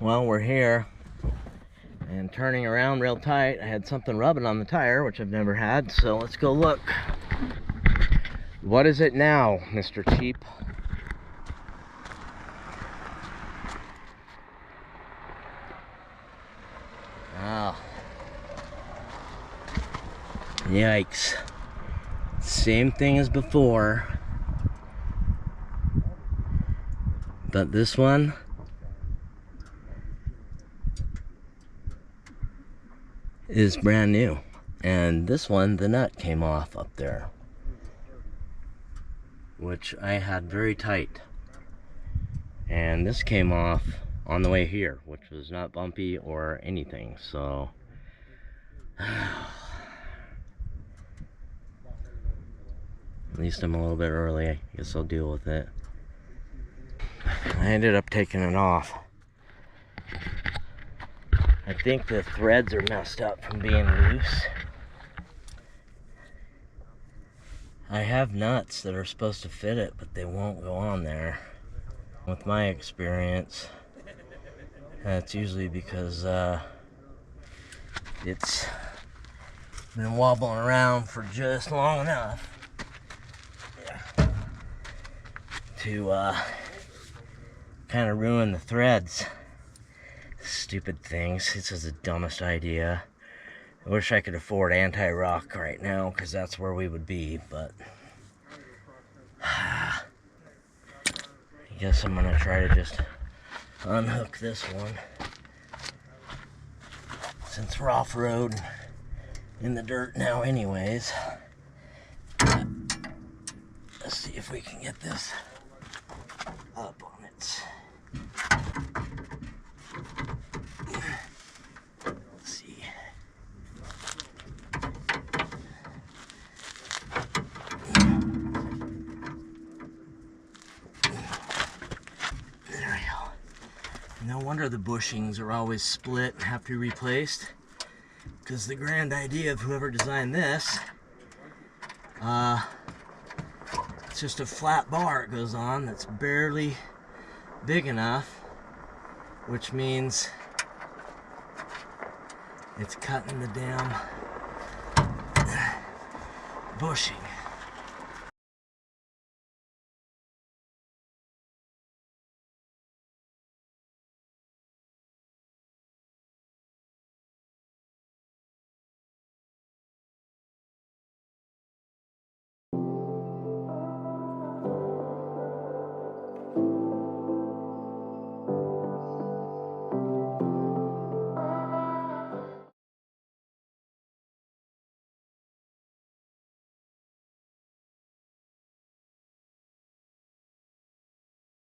Well, we're here and turning around real tight. I had something rubbing on the tire, which I've never had, so let's go look. What is it now, Mr. Cheap? Oh. Yikes. Same thing as before. But this one is brand new. And this one, the nut came off up there, which I had very tight. And this came off on the way here, which was not bumpy or anything, so at least I'm a little bit early. I guess I'll deal with it. I ended up taking it off. I think the threads are messed up from being loose. I have nuts that are supposed to fit it, but they won't go on there. With my experience, that's usually because it's been wobbling around for just long enough to kind of ruin the threads. Stupid things. This is the dumbest idea. I wish I could afford anti-rock right now, because that's where we would be, but I guess I'm gonna try to just unhook this one, since we're off-road in the dirt now anyways. Let's see if we can get this up on its... Let's see. There we go. No wonder the bushings are always split and have to be replaced, because the grand idea of whoever designed this, it's just a flat bar it goes on that's barely big enough, which means it's cutting the damn bushing.